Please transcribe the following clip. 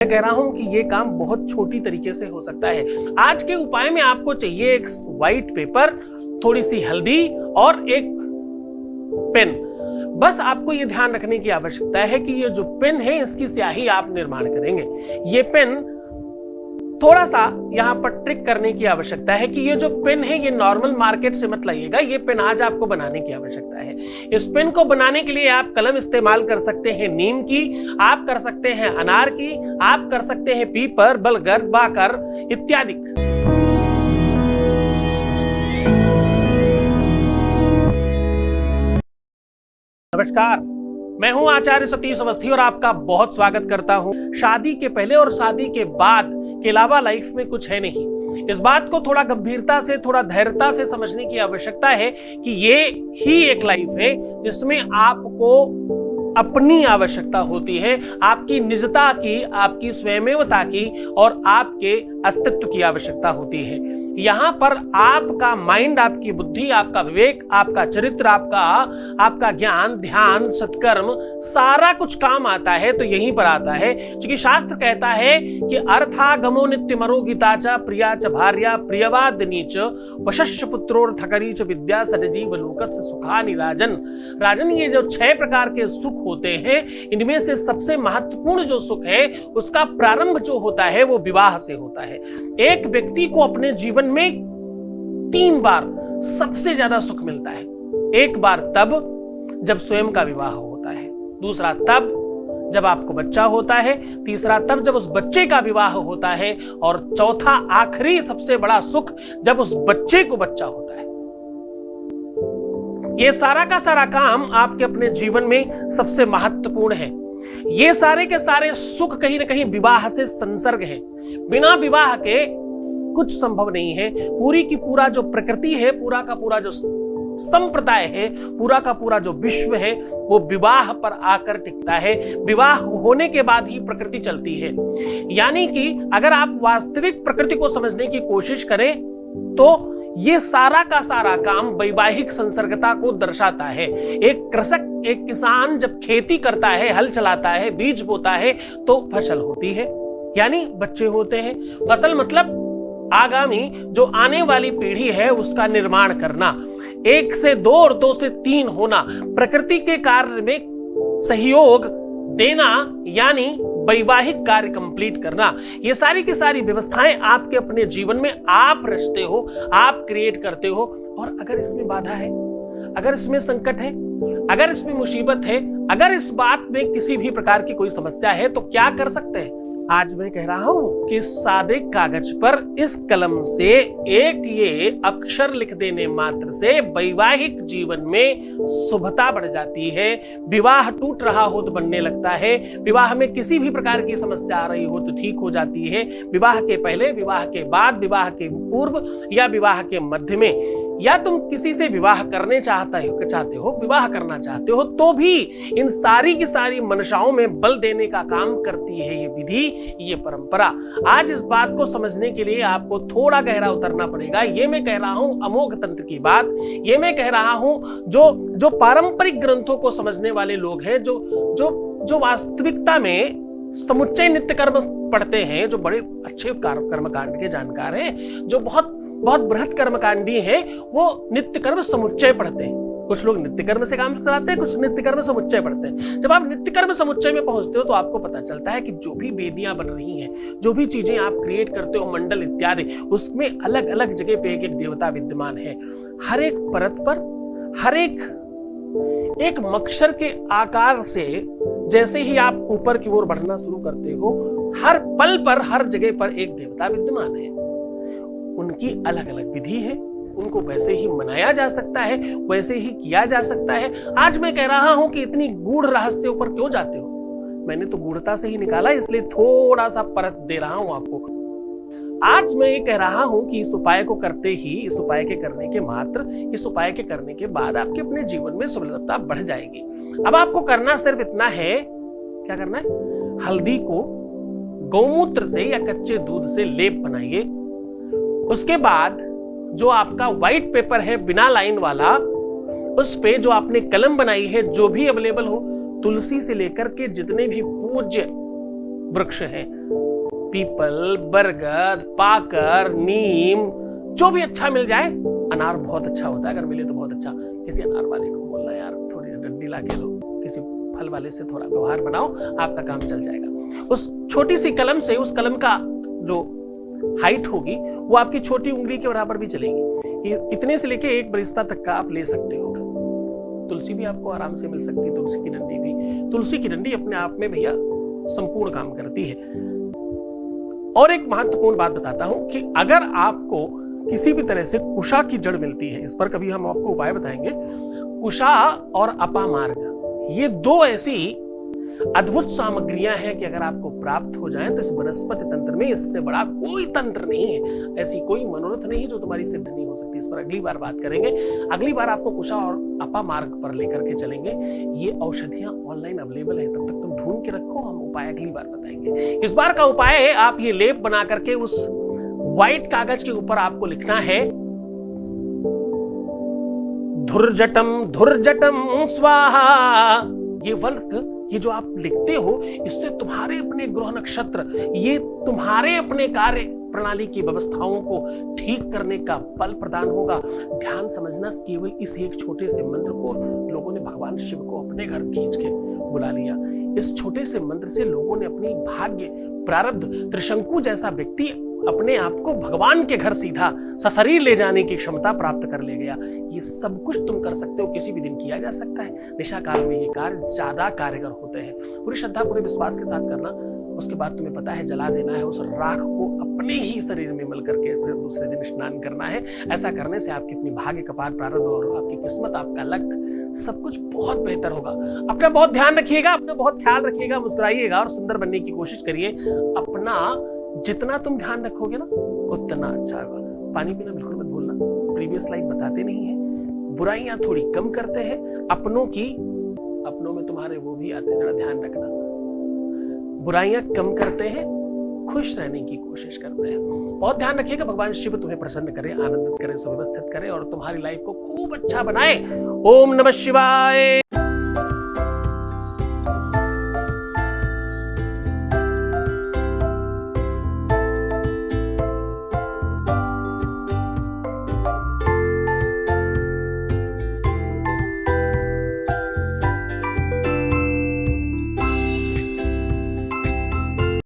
मैं कह रहा हूं कि ये काम बहुत छोटी तरीके से हो सकता है। आज के उपाय में आपको चाहिए एक व्हाइट पेपर, थोड़ी सी हल्दी और एक पेन। बस आपको ये ध्यान रखने की आवश्यकता है कि ये जो पेन है इसकी स्याही आप निर्माण करेंगे। ये पेन थोड़ा सा यहाँ पर ट्रिक करने की आवश्यकता है कि ये जो पेन है ये नॉर्मल मार्केट से मत लाइएगा। ये पेन आज आपको बनाने की आवश्यकता है। इस पेन को बनाने के लिए आप कलम इस्तेमाल कर सकते हैं नीम की, आप कर सकते हैं अनार की, आप कर सकते हैं पीपर, बलगद, बाकर इत्यादि। नमस्कार, मैं हूं आचार्य सतीश अवस्थी और आपका बहुत स्वागत करता हूं। शादी के पहले और शादी के बाद के अलावा लाइफ में कुछ है नहीं। इस बात को थोड़ा गंभीरता से, थोड़ा धैर्यता से समझने की आवश्यकता है कि ये ही एक लाइफ है जिसमें आपको अपनी आवश्यकता होती है, आपकी निजता की, आपकी स्वयमेवता की और आपके अस्तित्व की आवश्यकता होती है। यहाँ पर आपका माइंड, आपकी बुद्धि, आपका विवेक, आपका चरित्र, आपका ज्ञान, ध्यान, सत्कर्म सारा कुछ काम आता है तो यहीं पर आता है। क्योंकि शास्त्र कहता है कि अर्थागमो नित्यमरो गीताचा प्रियाच भार्या प्रियवादिनीच वशश्च पुत्रोर्थकरीच विद्या सदजीव लोकस्य सुखानि राजन। राजन, ये जो 6 प्रकार के सुख होते हैं इनमें से सबसे महत्वपूर्ण जो सुख है उसका प्रारंभ जो होता है वो विवाह से होता है। एक व्यक्ति को अपने जीवन में 3 बार सबसे ज्यादा सुख मिलता है। एक बार तब जब स्वयं का विवाह होता है, दूसरा तब जब आपको बच्चा होता है, तीसरा तब जब उस बच्चे का विवाह होता है और चौथा आखिरी सबसे बड़ा सुख जब उस बच्चे को बच्चा होता है। ये सारा का सारा काम आपके अपने जीवन में सबसे महत्वपूर्ण है। ये सारे के सारे सुख कहीं ना कहीं विवाह से संसर्ग है। बिना विवाह के कुछ संभव नहीं है। पूरी की पूरा जो प्रकृति है, पूरा का पूरा जो संप्रदाय है, पूरा का पूरा जो विश्व है वो विवाह पर आकर टिकता है। विवाह होने के बाद ही प्रकृति चलती है। यानी कि अगर आप वास्तविक प्रकृति को समझने की कोशिश करें तो ये सारा का सारा काम वैवाहिक संसर्गता को दर्शाता है। एक कृषक, एक किसान जब खेती करता है, हल चलाता है, बीज बोता है तो फसल होती है, यानी बच्चे होते हैं। फसल मतलब आगामी जो आने वाली पीढ़ी है उसका निर्माण करना, 1 से 2 और 2 से 3 होना, प्रकृति के कार्य में सहयोग देना, यानी वैवाहिक कार्य कंप्लीट करना। ये सारी की सारी व्यवस्थाएं आपके अपने जीवन में आप रचते हो, आप क्रिएट करते हो। और अगर इसमें बाधा है, अगर इसमें संकट है, अगर इसमें मुसीबत है, अगर इस बात में किसी भी प्रकार की कोई समस्या है तो क्या कर सकते हैं? आज मैं कह रहा हूं कि सादे कागज पर इस कलम से एक ये अक्षर लिख देने मात्र से वैवाहिक जीवन में शुभता बढ़ जाती है। विवाह टूट रहा हो तो बनने लगता है, विवाह में किसी भी प्रकार की समस्या आ रही हो तो ठीक हो जाती है। विवाह के पहले, विवाह के बाद, विवाह के पूर्व या विवाह के मध्य में, या तुम किसी से विवाह करने चाहते हो, विवाह करना चाहते हो तो भी इन सारी की सारी मनसाओं में बल देने का काम करती है ये विधि, ये परंपरा। आज इस बात को समझने के लिए आपको थोड़ा गहरा उतरना पड़ेगा। ये मैं कह रहा हूं अमोघ तंत्र की बात, ये मैं कह रहा हूं जो पारंपरिक ग्रंथों को समझने वाले लोग हैं, जो वास्तविकता में समुच्चय नित्य कर्म पढ़ते हैं, जो बड़े अच्छे कर्मकांड के जानकार हैं, जो बहुत बृहत कर्मकांडी है, वो नित्य कर्म समुच्चय पढ़ते हैं। कुछ लोग नित्य कर्म से काम चलाते हैं, कुछ नित्य कर्म समुच्चय पढ़ते हैं। जब आप नित्य कर्म समुच्चय में पहुंचते हो तो आपको पता चलता है कि जो भी वेदियां बन रही हैं, जो भी चीजें आप क्रिएट करते हो, मंडल इत्यादि, उसमें अलग अलग जगह पे एक देवता विद्यमान है। हर एक परत पर, हर एक मक्षर के आकार से जैसे ही आप ऊपर की ओर बढ़ना शुरू करते हो, हर पल पर, हर जगह पर एक देवता विद्यमान है। उनकी अलग अलग विधि है, उनको वैसे ही मनाया जा सकता है, वैसे ही किया जा सकता है। आज मैं कह रहा हूं कि इतनी गूढ़ रहस्यों पर क्यों जाते हो? मैंने तो गूढ़ता से ही निकाला, इसलिए थोड़ा सा परत दे रहा हूं आपको। आज मैं ये कह रहा हूं कि इस उपाय को करते ही, इस उपाय के करने के मात्र, इस उपाय के करने के बाद आपके अपने जीवन में सुलभता बढ़ जाएगी। अब आपको करना सिर्फ इतना है, क्या करना है? हल्दी को गौमूत्र से या कच्चे दूध से लेप बनाइए। उसके बाद जो आपका व्हाइट पेपर है बिना लाइन वाला, उस पे जो आपने कलम बनाई है, जो भी अवेलेबल हो, तुलसी से लेकर के जितने भी पूज्य वृक्ष हैं, पीपल, बरगद, पाकर, नीम, जो भी अच्छा मिल जाए। अनार बहुत अच्छा होता है, अगर मिले तो बहुत अच्छा। किसी अनार वाले को बोलना यार थोड़ी डंडी ला के दो, किसी फल वाले से थोड़ा व्यवहार बनाओ, आपका काम चल जाएगा। उस छोटी सी कलम से, उस कलम का जो हाइट होगी वो आपकी छोटी उंगली के बराबर भी चलेगी। इतने से लेके एक बरिस्ता तक का आप ले सकते हो। तुलसी भी आपको आराम से मिल सकती है, तुलसी की डंडी भी। तुलसी की डंडी अपने आप में भैया संपूर्ण काम करती है। और एक महत्वपूर्ण बात बताता हूं कि अगर आपको किसी भी तरह से कुशा की जड़ मिलती है, इस पर कभी हम आपको उपाय बताएंगे। कुशा और अपामार्ग, ये दो ऐसी अद्भुत सामग्रियां हैं कि अगर आपको प्राप्त हो जाएं तो इस वनस्पति तंत्र में इससे बड़ा कोई तंत्र नहीं है, ऐसी कोई मनोरथ नहीं जो तुम्हारी सिद्ध नहीं हो सकती। इस पर अगली बार बात करेंगे। अगली बार आपको कुशा और अपामार्ग पर लेकर के चलेंगे। ये औषधियां ऑनलाइन अवेलेबल है, तब तक तुम ढूंढ के रखो, हम उपाय अगली बार बताएंगे। इस बार का उपाय है, आप ये लेप बना करके उस व्हाइट कागज के ऊपर आपको लिखना है धुर्जटम धुर्जटम स्वाहा। ये वर्ड, ये जो आप लिखते हो, इससे तुम्हारे अपने ग्रह नक्षत्र, ये तुम्हारे अपने कार्य प्रणाली की व्यवस्थाओं को ठीक करने का बल प्रदान होगा। ध्यान समझना, केवल इस एक छोटे से मंत्र को लोगों ने भगवान शिव को अपने घर खींच के बुला लिया। इस छोटे से मंत्र से लोगों ने अपनी भाग्य, प्रारब्ध, त्रिशंकु जैसा व्यक्ति अपने आप को भगवान के घर सीधा सशरीर ले जाने की क्षमता प्राप्त कर ले गया। ये सब कुछ तुम कर सकते हो, किसी भी दिन किया जा सकता है। निशा काल में ये कार्य ज्यादा कारगर होते हैं। पूरी श्रद्धा, पूरे विश्वास के साथ करना। उसके बाद तुम्हें पता है जला देना है, उस राख को अपने ही शरीर में मल करके फिर दूसरे दिन स्नान करना है। ऐसा करने से आपकी अपनी भाग्य, कपाल, प्रारब्ध और आपकी किस्मत, आपका लक, सब कुछ बहुत बेहतर होगा। अपना बहुत ध्यान रखिएगा, अपना बहुत ख्याल रखिएगा, मुस्कुराइएगा और सुंदर बनने की कोशिश करिए। अपना जितना तुम ध्यान रखोगे ना उतना अच्छा होगा। पानी पीना बिल्कुल मत भूलना, प्रीवियस लाइफ बताते नहीं है। बुराइयां थोड़ी कम करते हैं, अपनों में तुम्हारे वो भी आते हैं, ध्यान रखना। बुराइयां कम करते हैं, खुश रहने की कोशिश करते हैं। बहुत ध्यान रखिएगा। भगवान शिव तुम्हें प्रसन्न करे, आनंदित करे, सुव्यवस्थित करे और तुम्हारी लाइफ को खूब अच्छा बनाए। ओम नमः शिवाय।